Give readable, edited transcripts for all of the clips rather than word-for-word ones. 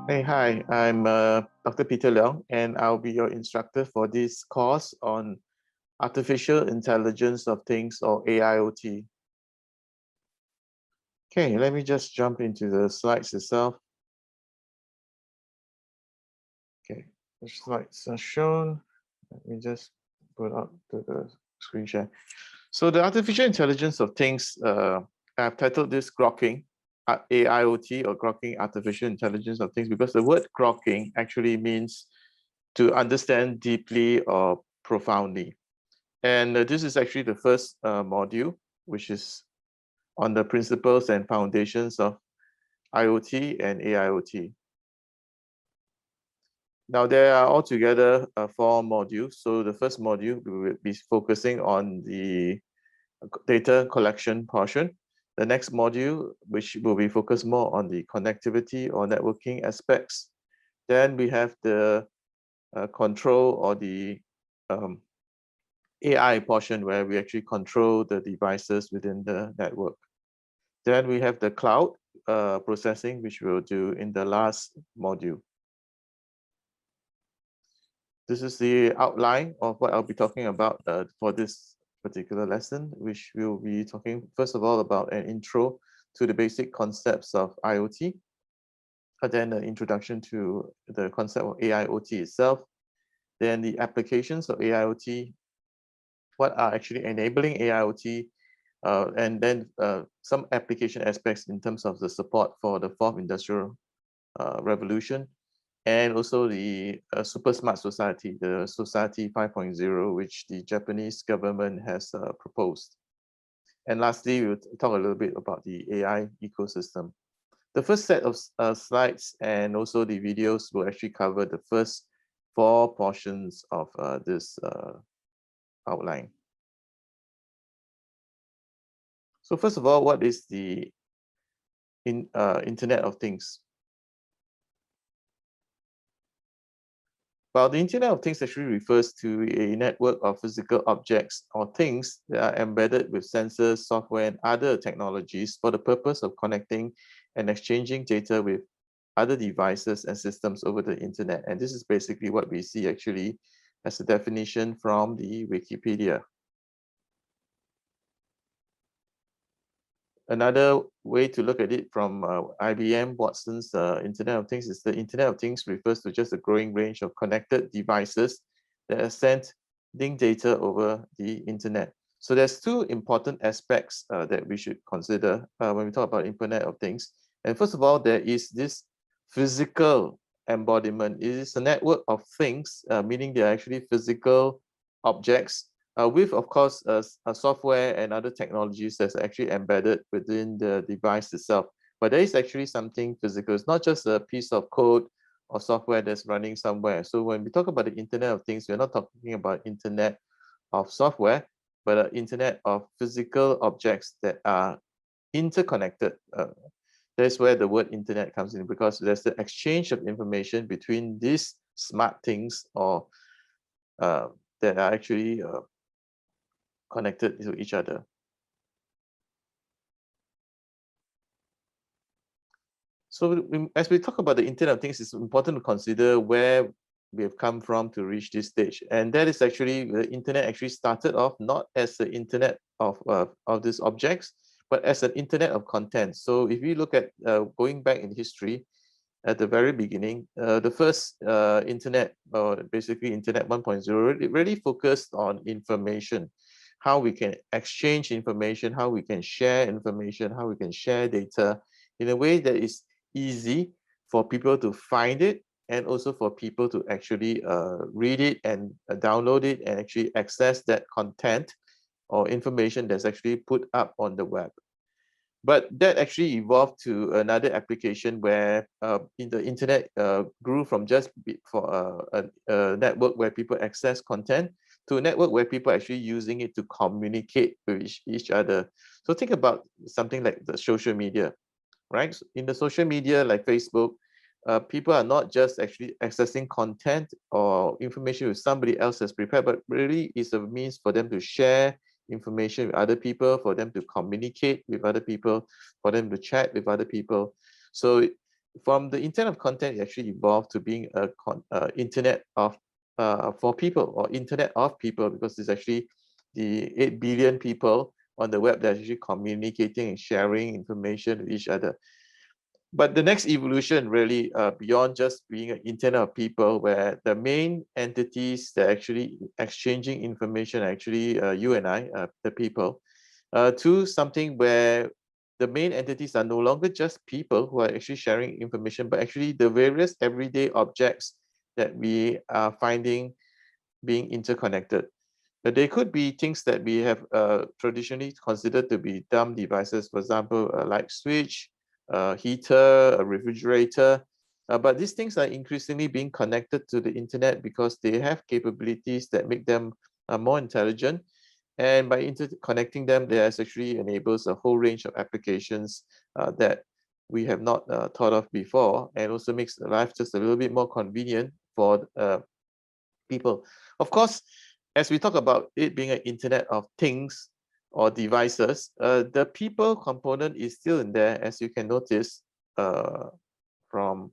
Hey, hi, I'm Dr. Peter Leong, and I'll be your instructor for this course on Artificial Intelligence of Things, or AIoT. Okay, let me just jump into the slides itself. Okay, the slides are shown. Let me just put up to the screen share. So the Artificial Intelligence of Things, I've titled this Grokking, AIoT, or Grokking Artificial Intelligence of Things, because the word Grokking actually means to understand deeply or profoundly. And this is actually the first module, which is on the principles and foundations of IoT and AIoT. Now, there are altogether 4 modules. So the first module will be focusing on the data collection portion. The next module, which will be focused more on the connectivity or networking aspects. Then we have the control or the AI portion, where we actually control the devices within the network. Then we have the cloud processing, which we'll do in the last module. This is the outline of what I'll be talking about for this particular lesson, which we'll be talking first of all about an intro to the basic concepts of IoT, and then an introduction to the concept of AIoT itself, then the applications of AIoT, what are actually enabling AIoT, and then some application aspects in terms of the support for the 4th industrial revolution, and also the super smart society, the society 5.0, which the Japanese government has proposed. And lastly, we'll talk a little bit about the AI ecosystem. The first set of slides and also the videos will actually cover the first 4 portions of this outline. So first of all, what is the Internet of Things? Well, the Internet of Things actually refers to a network of physical objects or things that are embedded with sensors, software, and other technologies for the purpose of connecting and exchanging data with other devices and systems over the internet. And this is basically what we see actually as a definition from the Wikipedia. Another way to look at it from IBM Watson's Internet of Things is the Internet of Things refers to just a growing range of connected devices that are sending data over the internet. So there's 2 important aspects that we should consider when we talk about Internet of Things. And first of all, there is this physical embodiment. It is a network of things, meaning they are actually physical objects with, of course, a software and other technologies that's actually embedded within the device itself. But there is actually something physical. It's not just a piece of code or software that's running somewhere. So when we talk about the Internet of Things, we're not talking about Internet of software, but an Internet of physical objects that are interconnected. That's where the word internet comes in, because there's the exchange of information between these smart things or that are actually connected to each other. So as we talk about the Internet of Things, it's important to consider where we have come from to reach this stage. And that is actually, the internet actually started off not as the internet of these objects, but as an internet of content. So if you look at going back in history, at the very beginning, the first internet, or basically Internet 1.0, it really focused on information, how we can exchange information, how we can share information, how we can share data in a way that is easy for people to find it, and also for people to actually read it and download it and actually access that content or information that's actually put up on the web. But that actually evolved to another application where in the internet grew from just for a network where people access content to a network where people are actually using it to communicate with each other. So think about something like the social media, right? So in the social media like Facebook, people are not just actually accessing content or information with somebody else has prepared, but really is a means for them to share information with other people, for them to communicate with other people, for them to chat with other people. So from the internet of content, it actually evolved to being a internet of for people, or internet of people, because it's actually the 8 billion people on the web that are actually communicating and sharing information with each other. But the next evolution really beyond just being an internet of people, where the main entities that are actually exchanging information are actually you and I, the people, to something where the main entities are no longer just people who are actually sharing information, but actually the various everyday objects that we are finding being interconnected. They could be things that we have traditionally considered to be dumb devices, for example, a light switch, a heater, a refrigerator. But these things are increasingly being connected to the internet because they have capabilities that make them more intelligent. And by interconnecting them, there's actually enables a whole range of applications that we have not thought of before, and also makes life just a little bit more convenient for people. Of course, as we talk about it being an internet of things or devices, the people component is still in there, as you can notice from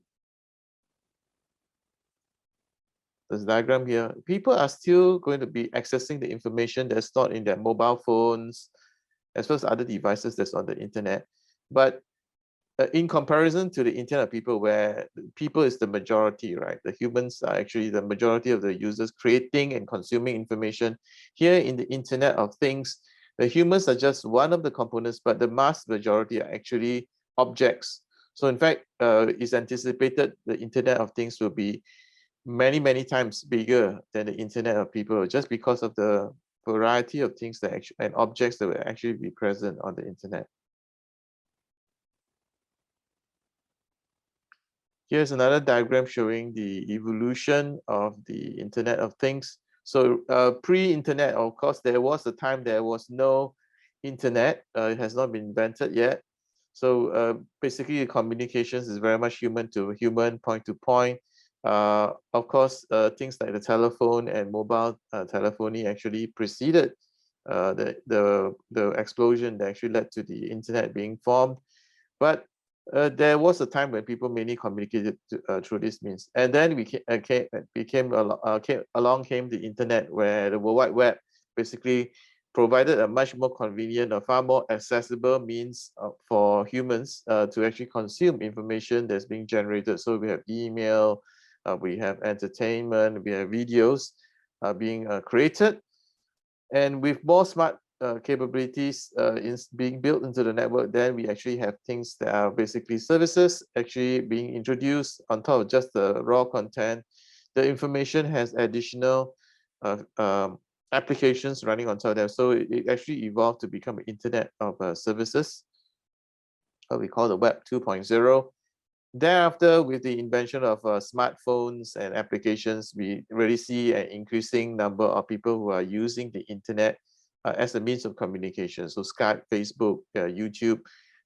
this diagram here. People are still going to be accessing the information that's stored in their mobile phones, as well as other devices that's on the internet. But in comparison to the internet of people, where people is the majority, right? The humans are actually the majority of the users creating and consuming information. Here in the internet of things, the humans are just one of the components, but the mass majority are actually objects. So in fact, it's anticipated the internet of things will be many, many times bigger than the internet of people, just because of the variety of things that actually, and objects that will actually be present on the internet. Here's another diagram showing the evolution of the Internet of Things. So pre-internet, of course, there was a time there was no internet. It has not been invented yet. So basically, communications is very much human to human, point to point. Of course, things like the telephone and mobile telephony actually preceded the explosion that actually led to the internet being formed. But there was a time when people mainly communicated through this means, and then along came the internet, where the World Wide Web basically provided a much more convenient, a far more accessible means for humans to actually consume information that's being generated. So we have email, we have entertainment, we have videos being created, and with more smart capabilities being built into the network, then we actually have things that are basically services actually being introduced on top of just the raw content. The information has additional applications running on top of them. So it actually evolved to become an internet of services, what we call the Web 2.0. Thereafter, with the invention of smartphones and applications, we really see an increasing number of people who are using the internet as a means of communication. So Skype, Facebook, YouTube,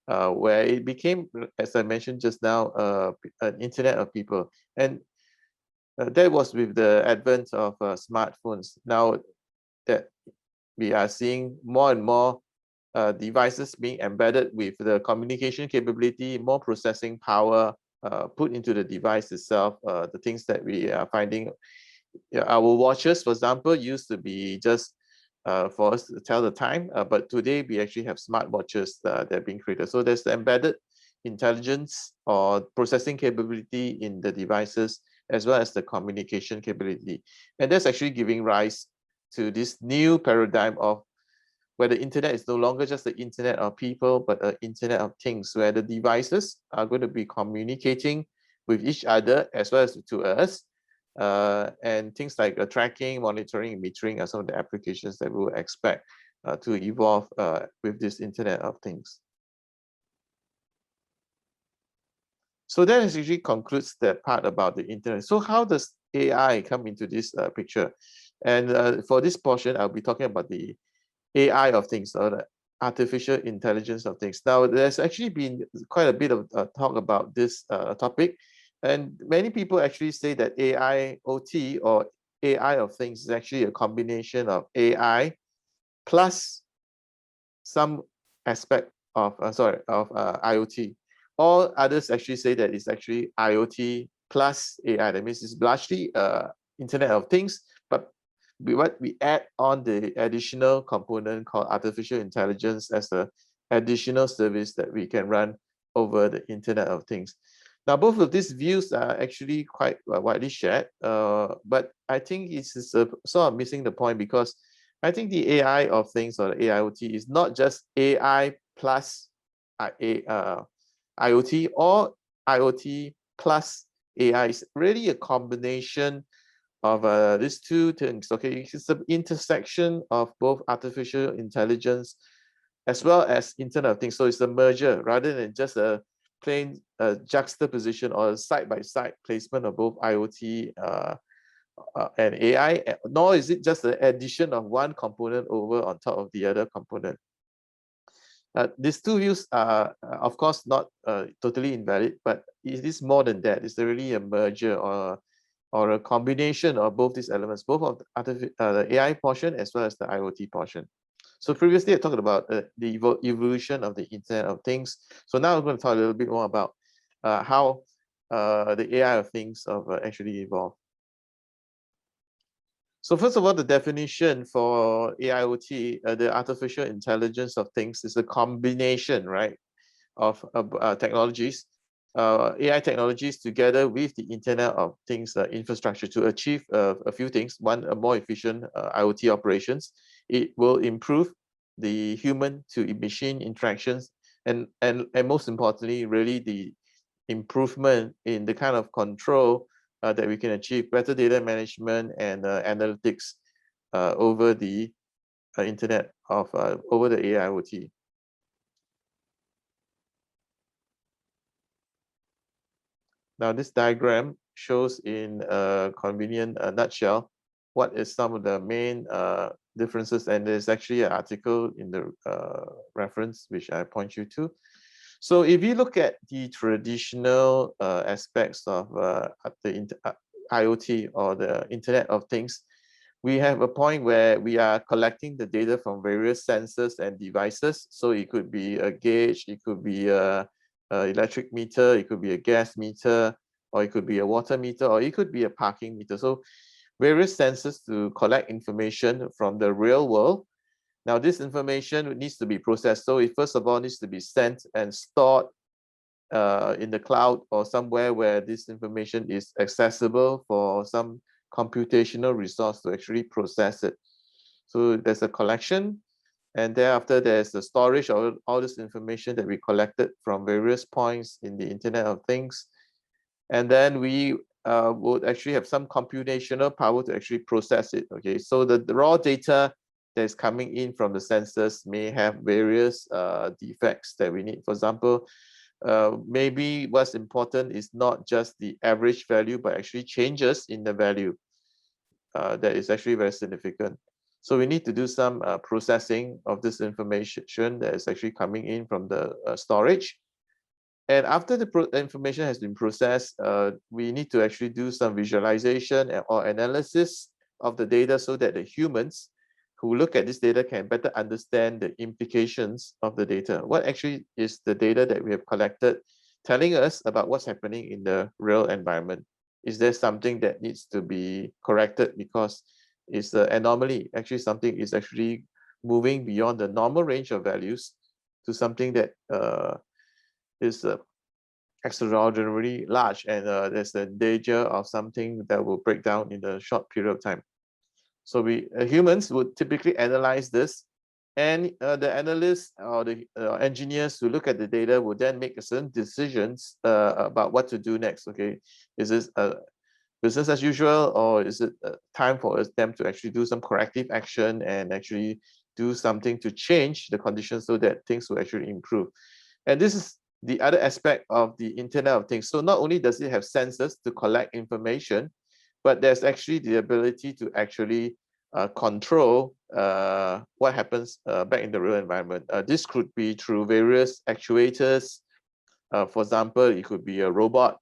where it became, as I mentioned just now, an internet of people. And that was with the advent of smartphones. Now that we are seeing more and more devices being embedded with the communication capability, more processing power put into the device itself. The things that we are finding, our watches, for example, used to be just for us to tell the time, but today we actually have smart watches that are being created. So there's the embedded intelligence or processing capability in the devices, as well as the communication capability. And that's actually giving rise to this new paradigm of where the internet is no longer just the internet of people, but an internet of things, where the devices are going to be communicating with each other as well as to us. And things like tracking, monitoring, and metering are some of the applications that we will expect to evolve with this internet of things. So that actually concludes that part about the internet. So how does AI come into this picture? And for this portion, I'll be talking about the AI of things, or the artificial intelligence of things. Now, there's actually been quite a bit of talk about this topic, and many people actually say that AIoT, or AI of things, is actually a combination of AI plus some aspect of IoT. all others actually say that it's actually IoT plus AI. That means it's largely Internet of Things, but what we add on the additional component called artificial intelligence as a additional service that we can run over the Internet of Things. Now, both of these views are actually quite widely shared, but I think it's sort of missing the point, because I think the AI of things, or the AIoT, is not just AI plus IoT or IoT plus AI. It's really a combination of these two things. Okay, it's an intersection of both artificial intelligence as well as Internet of Things. So it's a merger rather than just a plain juxtaposition or a side-by-side placement of both IoT and AI, nor is it just the addition of one component over on top of the other component. These two views are, of course, not totally invalid, but it is more than that. It's really a merger or a combination of both these elements, both of the AI portion as well as the IoT portion. So previously I talked about the evolution of the Internet of Things. So now I'm going to talk a little bit more about how the AI of things actually evolved. So first of all, the definition for AIoT, the artificial intelligence of things, is a combination, right, of technologies, AI technologies together with the Internet of Things infrastructure to achieve a few things. One, a more efficient IoT operations. It will improve the human to machine interactions, and most importantly, really the improvement in the kind of control that we can achieve, better data management and analytics over the Internet of over the AIoT. Now, this diagram shows in a convenient nutshell what is some of the main differences, and there's actually an article in the reference which I point you to. So if you look at the traditional aspects of the IoT or the Internet of Things, we have a point where we are collecting the data from various sensors and devices. So it could be a gauge, it could be a electric meter, it could be a gas meter, or it could be a water meter, or it could be a parking meter. So various sensors to collect information from the real world. Now, this information needs to be processed. So it first of all needs to be sent and stored in the cloud or somewhere where this information is accessible for some computational resource to actually process it. So there's a collection, and thereafter there's the storage of all this information that we collected from various points in the Internet of Things. And then we would actually have some computational power to actually process it. Okay, so the raw data that is coming in from the sensors may have various defects that we need. For example, maybe what's important is not just the average value, but actually changes in the value that is actually very significant. So we need to do some processing of this information that is actually coming in from the storage. And after the information has been processed, we need to actually do some visualization or analysis of the data so that the humans who look at this data can better understand the implications of the data. What actually is the data that we have collected telling us about what's happening in the real environment? Is there something that needs to be corrected because it's an anomaly? Actually, something is actually moving beyond the normal range of values to something that is extraordinarily large, and there's a danger of something that will break down in a short period of time. So we humans would typically analyze this, and the analysts or the engineers who look at the data will then make certain decisions about what to do next. Okay, is this business as usual, or is it time for them to actually do some corrective action and actually do something to change the conditions so that things will actually improve? And this is the other aspect of the Internet of Things. So not only does it have sensors to collect information, but there's actually the ability to actually control what happens back in the real environment. This could be through various actuators. For example, it could be a robot,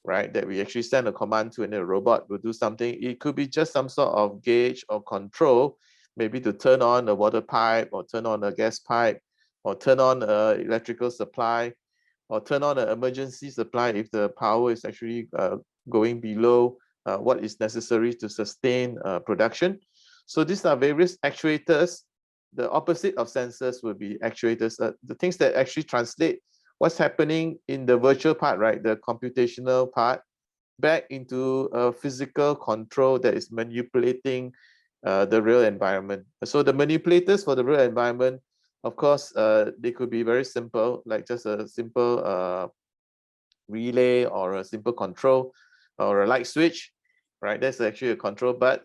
right, that we actually send a command to, and the robot will do something. It could be just some sort of gauge or control, maybe to turn on a water pipe or turn on a gas pipe or turn on electrical supply. or turn on an emergency supply if the power is actually going below what is necessary to sustain production. So these are various actuators. The opposite of sensors would be actuators, the things that actually translate what's happening in the virtual part, right, the computational part, back into a physical control that is manipulating the real environment. So the manipulators for the real environment, of course, they could be very simple, like just a simple relay or a simple control or a light switch, right? That's actually a control, but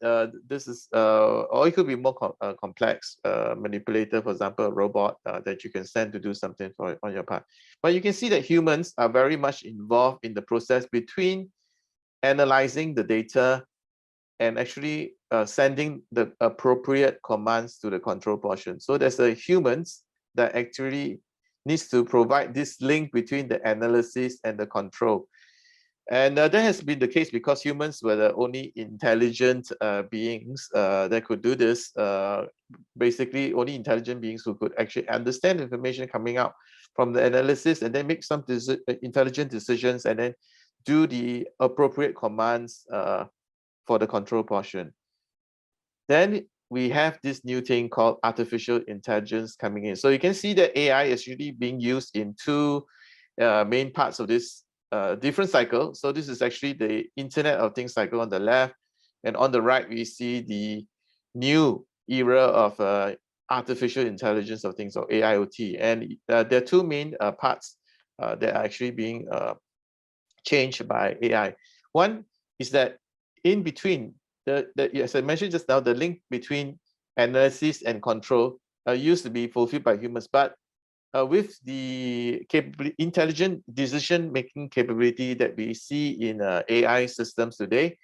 this is, or it could be more complex manipulator, for example, a robot that you can send to do something on your part. But you can see that humans are very much involved in the process between analyzing the data and actually sending the appropriate commands to the control portion. So there's a humans that actually needs to provide this link between the analysis and the control. And that has been the case because humans were the only intelligent beings that could do this. Basically, only intelligent beings who could actually understand information coming out from the analysis and then make some intelligent decisions and then do the appropriate commands for the control portion. Then we have this new thing called artificial intelligence coming in. So you can see that AI is really being used in two main parts of this different cycle. So this is actually the Internet of Things cycle on the left, and on the right we see the new era of artificial intelligence of things, or AIoT. And there are two main parts that are actually being changed by AI. One is that in between, as I mentioned just now, the link between analysis and control used to be fulfilled by humans, but with the intelligent decision-making capability that we see in AI systems today,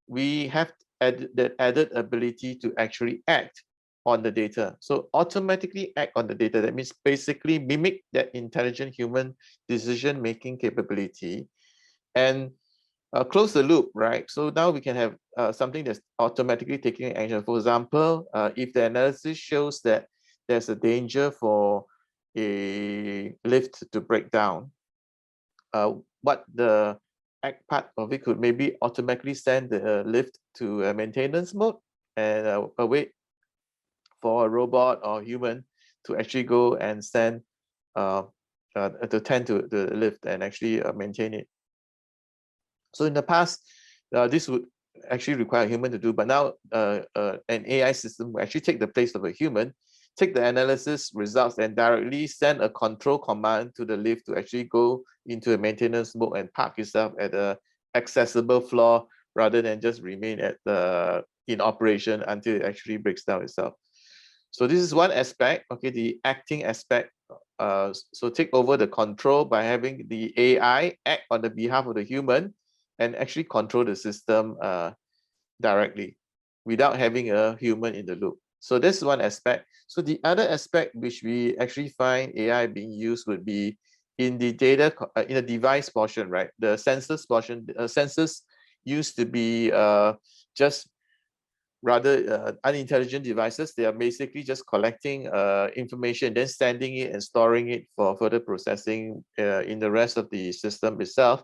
we have that added ability to actually act on the data. So automatically act on the data. That means basically mimic that intelligent human decision-making capability and close the loop, right? So now we can have something that's automatically taking action. For example, if the analysis shows that there's a danger for a lift to break down, what the act part of it could maybe automatically send the lift to a maintenance mode and wait for a robot or human to actually go and send to tend to the lift and actually maintain it. So in the past, this would actually require a human to do, but now an AI system will actually take the place of a human, take the analysis results and directly send a control command to the lift to actually go into a maintenance mode and park itself at a accessible floor rather than just remain at in operation until it actually breaks down itself. So this is one aspect, okay, the acting aspect. So take over the control by having the AI act on the behalf of the human and actually control the system directly without having a human in the loop. So that's one aspect. So the other aspect which we actually find AI being used would be in the data, in the device portion, right? The sensors portion, sensors used to be just rather unintelligent devices. They are basically just collecting information, then sending it and storing it for further processing in the rest of the system itself.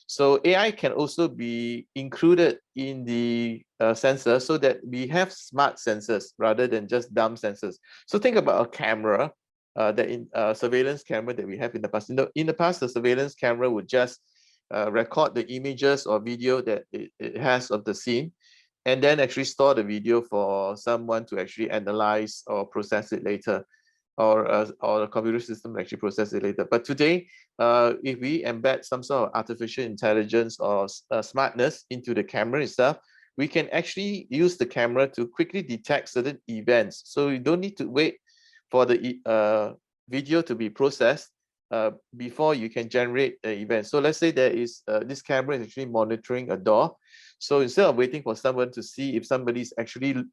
So AI can also be included in the sensor so that we have smart sensors rather than just dumb sensors. So think about a camera, that in surveillance camera that we have in the past. In the past, the surveillance camera would just record the images or video that it has of the scene, and then actually store the video for someone to actually analyze or process it later, or a computer system actually process it later. But today, if we embed some sort of artificial intelligence or smartness into the camera itself, we can actually use the camera to quickly detect certain events. So you don't need to wait for the video to be processed before you can generate the event. So let's say there is this camera is actually monitoring a door. So instead of waiting for someone to see if somebody is actually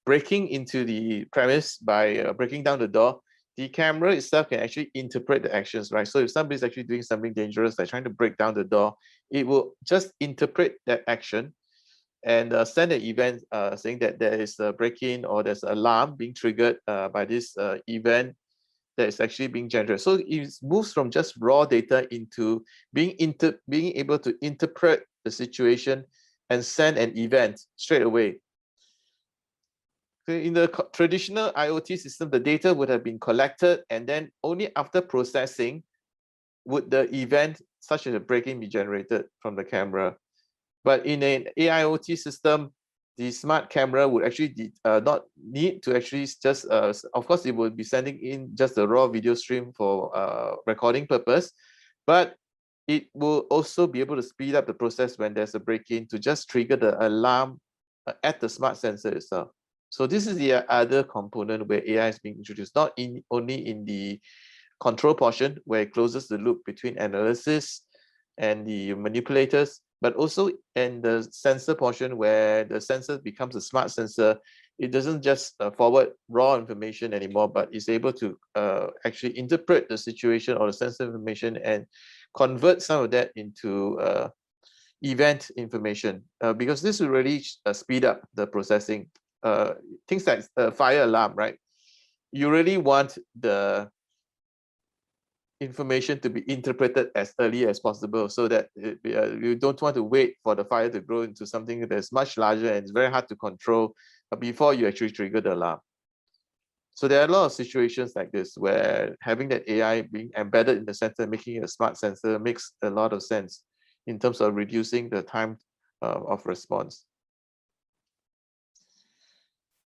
breaking into the premise by breaking down the door, the camera itself can actually interpret the actions, right? So if somebody's actually doing something dangerous, like trying to break down the door, it will just interpret that action and send an event saying that there is a break-in or there's an alarm being triggered by this event that is actually being generated. So it moves from just raw data into being able to interpret the situation and send an event straight away. In the traditional IoT system, the data would have been collected, and then only after processing would the event, such as a break-in, be generated from the camera. But in an AIoT system, the smart camera would actually not need to actually just, of course, it will be sending in just a raw video stream for recording purpose, but it will also be able to speed up the process when there's a break-in to just trigger the alarm at the smart sensor itself. So this is the other component where AI is being introduced, not only in the control portion where it closes the loop between analysis and the manipulators, but also in the sensor portion where the sensor becomes a smart sensor. It doesn't just forward raw information anymore, but is able to actually interpret the situation or the sensor information and convert some of that into event information, because this will really speed up the processing. Things like fire alarm, right? You really want the information to be interpreted as early as possible, so that you don't want to wait for the fire to grow into something that's much larger and it's very hard to control before you actually trigger the alarm. So there are a lot of situations like this where having that AI being embedded in the sensor, making it a smart sensor, makes a lot of sense in terms of reducing the time of response.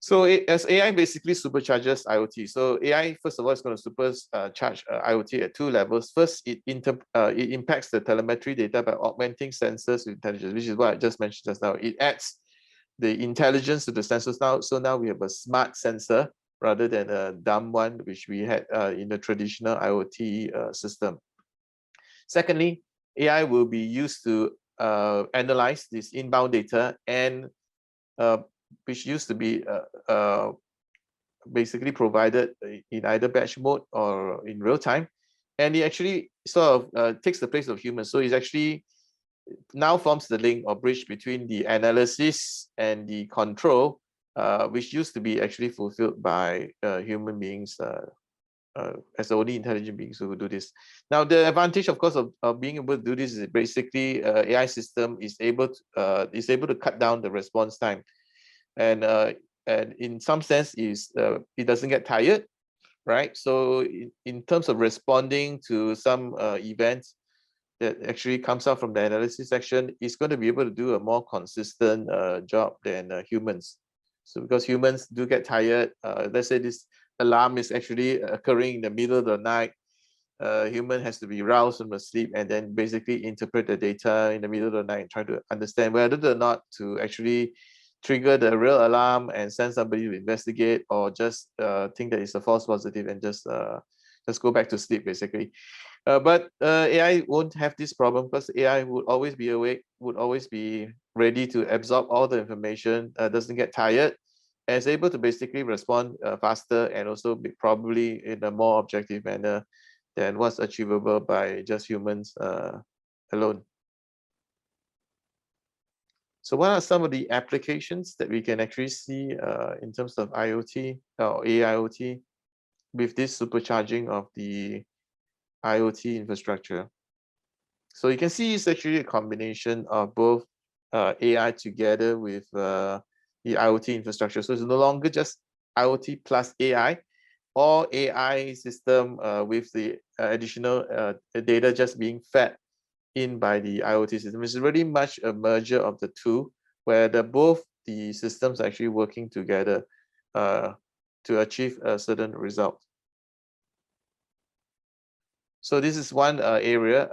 So as AI basically supercharges IoT. So AI, first of all, is going to supercharge IoT at two levels. First, it impacts the telemetry data by augmenting sensors with intelligence, which is what I just mentioned just now. It adds the intelligence to the sensors now. So now we have a smart sensor rather than a dumb one, which we had in the traditional IoT system. Secondly, AI will be used to analyze this inbound data and which used to be basically provided in either batch mode or in real time. And it actually sort of takes the place of humans. So it actually now forms the link or bridge between the analysis and the control, which used to be actually fulfilled by human beings as the only intelligent beings who would do this. Now, the advantage, of course, of being able to do this is basically AI system is able to cut down the response time. And in some sense it doesn't get tired, right? So in terms of responding to some events that actually comes out from the analysis section, it's going to be able to do a more consistent job than humans. So because humans do get tired, let's say this alarm is actually occurring in the middle of the night, human has to be roused from the sleep and then basically interpret the data in the middle of the night and try to understand whether or not to actually trigger the real alarm and send somebody to investigate, or just think that it's a false positive and just go back to sleep basically. But AI won't have this problem because AI would always be awake, would always be ready to absorb all the information, doesn't get tired, and is able to basically respond faster and also be probably in a more objective manner than what's achievable by just humans alone. So what are some of the applications that we can actually see in terms of IoT or AIoT with this supercharging of the IoT infrastructure? So you can see it's actually a combination of both AI together with the IoT infrastructure. So it's no longer just IoT plus AI, or AI system with the additional data just being fed in by the IoT system. It's really much a merger of the two, where both the systems are actually working together to achieve a certain result. So this is one area,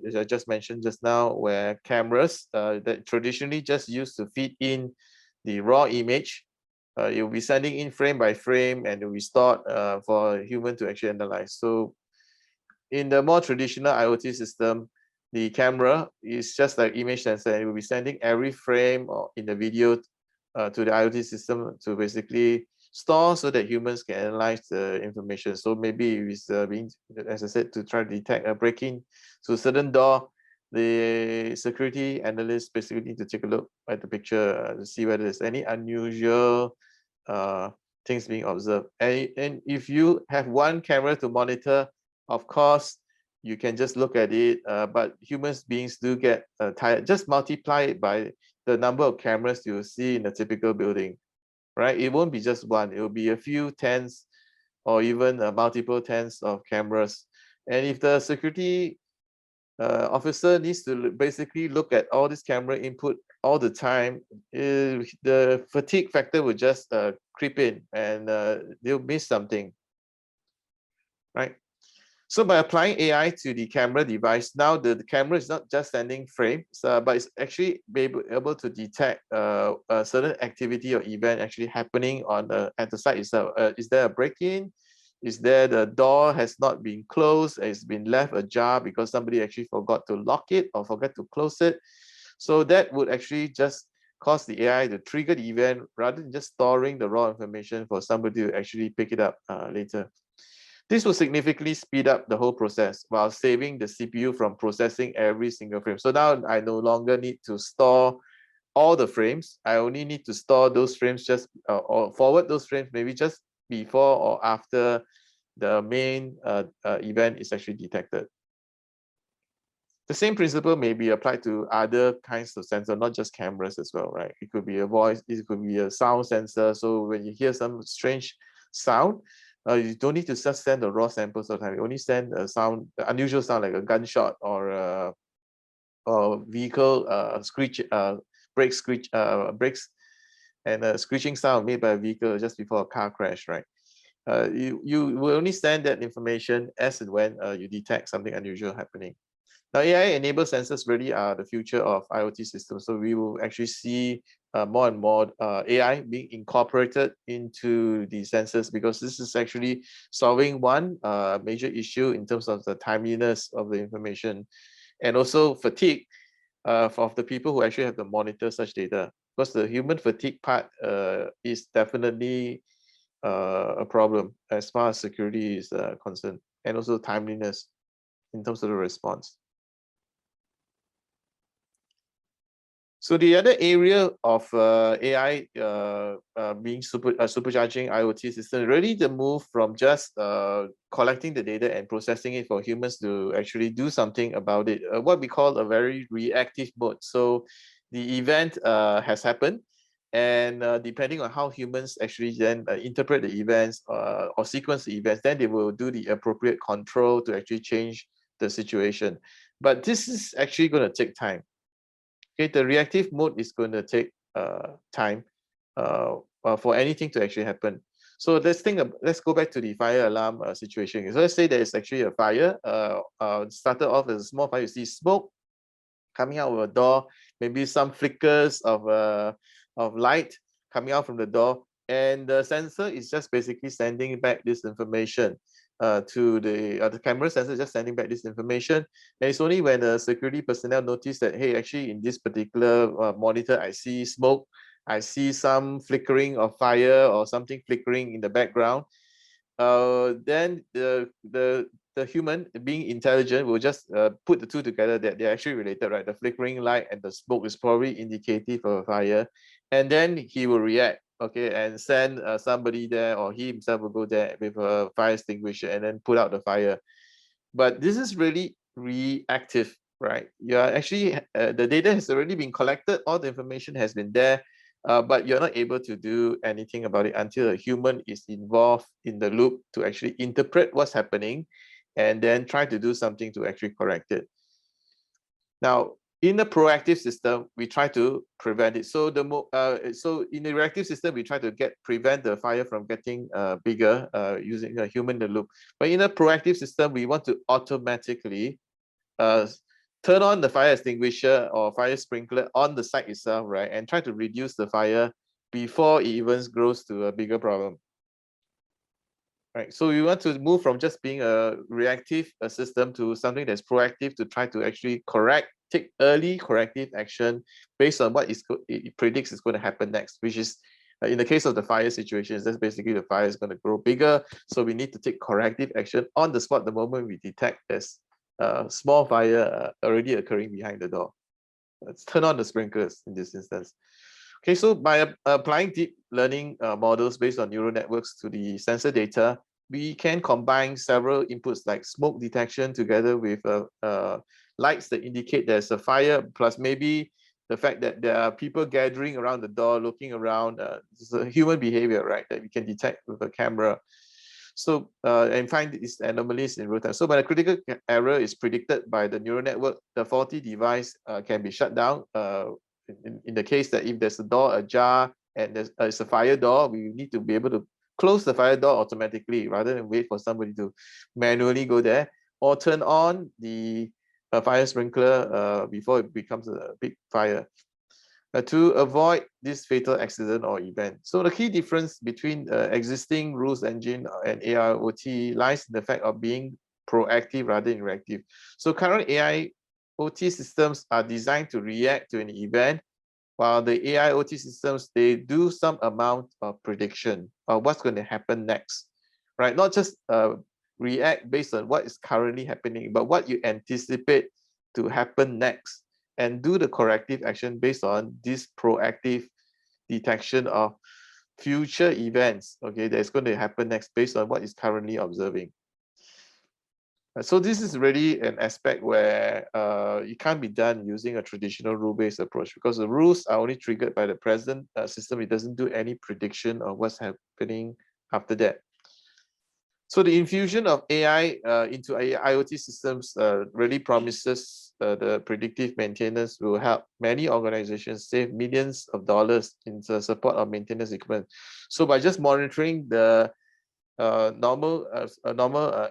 as I just mentioned just now, where cameras that traditionally just used to feed in the raw image, you'll be sending in frame by frame and it will be stored for a human to actually analyze. So in the more traditional IoT system, the camera is just like image sensor, and it will be sending every frame or in the video to the IoT system to basically store so that humans can analyze the information. So maybe it's being, as I said, to try to detect a break-in to a certain door, the security analyst basically need to take a look at the picture to see whether there's any unusual things being observed. And if you have one camera to monitor, of course, you can just look at it, but human beings do get tired. Just multiply it by the number of cameras you see in a typical building, right? It won't be just one, it will be a few tens or even multiple tens of cameras. And if the security officer needs to basically look at all this camera input all the time, the fatigue factor will just creep in, and they'll miss something, right? So by applying AI to the camera device, now the camera is not just sending frames, but it's actually able to detect a certain activity or event actually happening on at the site itself. Is there a break-in? Is there the door has not been closed? It's been left ajar because somebody actually forgot to lock it or forgot to close it. So that would actually just cause the AI to trigger the event rather than just storing the raw information for somebody to actually pick it up later. This will significantly speed up the whole process while saving the CPU from processing every single frame. So now I no longer need to store all the frames. I only need to store those frames just or forward those frames maybe just before or after the main event is actually detected. The same principle may be applied to other kinds of sensor, not just cameras as well, right? It could be a voice, it could be a sound sensor. So when you hear some strange sound, you don't need to just send the raw samples all the time. You only send a sound, unusual sound like a gunshot or vehicle screech, brake screech, brakes, and a screeching sound made by a vehicle just before a car crash, right? You will only send that information as and when you detect something unusual happening. Now, AI-enabled sensors really are the future of IoT systems. So we will actually see more and more AI being incorporated into the sensors, because this is actually solving one major issue in terms of the timeliness of the information and also fatigue of the people who actually have to monitor such data. Because the human fatigue part is definitely a problem as far as security is concerned, and also timeliness in terms of the response. So the other area of AI being supercharging IoT systems, really the move from just collecting the data and processing it for humans to actually do something about it, what we call a very reactive mode. So the event has happened, and depending on how humans actually then interpret the events or sequence the events, then they will do the appropriate control to actually change the situation. But this is actually going to take time. Okay, the reactive mode is going to take time for anything to actually happen. So let's go back to the fire alarm situation. So let's say there is actually a fire. Started off as a small fire. You see smoke coming out of a door, maybe some flickers of light coming out from the door, and the sensor is just basically sending back this information to the camera sensor, just sending back this information. And it's only when the security personnel notice that, hey, actually in this particular monitor, I see smoke, I see some flickering of fire or something flickering in the background. Then the human being intelligent will just put the two together that they're actually related, right? The flickering light and the smoke is probably indicative of a fire, and then he will react, okay, and send somebody there, or he himself will go there with a fire extinguisher and then put out the fire. But this is really reactive, right? You're actually the data has already been collected, all the information has been there, but you're not able to do anything about it until a human is involved in the loop to actually interpret what's happening and then try to do something to actually correct it. Now, in the proactive system, we try to prevent it. So so in the reactive system, we try to prevent the fire from getting bigger using a human in the loop. But in a proactive system, we want to automatically turn on the fire extinguisher or fire sprinkler on the site itself, right, and try to reduce the fire before it even grows to a bigger problem. Right, so we want to move from just being a reactive system to something that's proactive to try to actually take early corrective action based on what it predicts is going to happen next, which is in the case of the fire situations, that's basically the fire is going to grow bigger. So we need to take corrective action on the spot the moment we detect there's a small fire already occurring behind the door. Let's turn on the sprinklers in this instance. Okay, so by applying deep learning models based on neural networks to the sensor data, we can combine several inputs like smoke detection together with lights that indicate there's a fire, plus maybe the fact that there are people gathering around the door, looking around. This is a human behavior, right, that we can detect with a camera. So, and find these anomalies in real time. So when a critical error is predicted by the neural network, the faulty device can be shut down. In the case that if there's a door ajar and it's a fire door, we need to be able to close the fire door automatically rather than wait for somebody to manually go there, or turn on the fire sprinkler before it becomes a big fire. To avoid this fatal accident or event. So the key difference between existing rules engine and AIoT lies in the fact of being proactive rather than reactive. So current AIoT systems are designed to react to an event, while the AIoT systems, they do some amount of prediction of what's going to happen next, right? Not just react based on what is currently happening, but what you anticipate to happen next, and do the corrective action based on this proactive detection of future events, okay, that's going to happen next based on what is currently observing. So this is really an aspect where it can't be done using a traditional rule-based approach, because the rules are only triggered by the present system. It doesn't do any prediction of what's happening after that. So the infusion of AI into IoT systems really promises the predictive maintenance will help many organizations save millions of dollars in the support of maintenance equipment. So by just monitoring the normal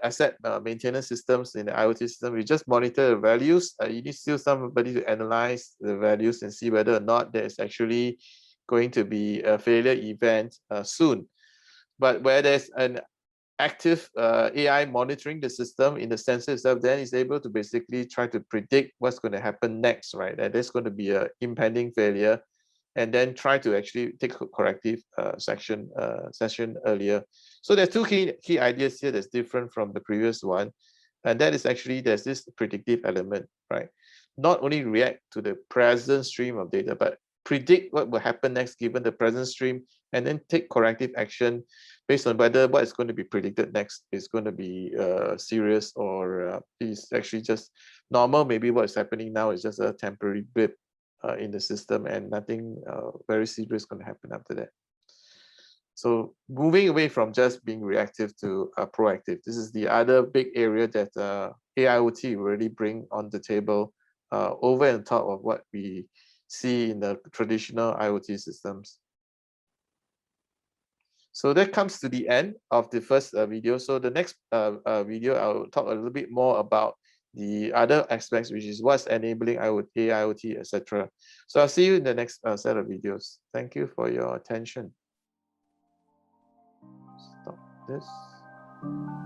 asset maintenance systems in the IoT system, we just monitor the values. You need still somebody to analyze the values and see whether or not there is actually going to be a failure event soon. But where there's an active AI monitoring the system in the sensor itself, then it's able to basically try to predict what's going to happen next, right? That there's going to be an impending failure, and then try to actually take corrective session earlier. So there's two key ideas here that's different from the previous one, and that is actually there's this predictive element, right? Not only react to the present stream of data, but predict what will happen next given the present stream, and then take corrective action based on whether what is going to be predicted next is going to be serious or is actually just normal. Maybe what is happening now is just a temporary blip in the system, and nothing very serious is going to happen after that. So moving away from just being reactive to proactive, this is the other big area that AIoT really bring on the table over and top of what we see in the traditional IoT systems. So that comes to the end of the first video. So the next video, I'll talk a little bit more about the other aspects, which is what's enabling IoT, etc. So I'll see you in the next set of videos. Thank you for your attention. Stop this.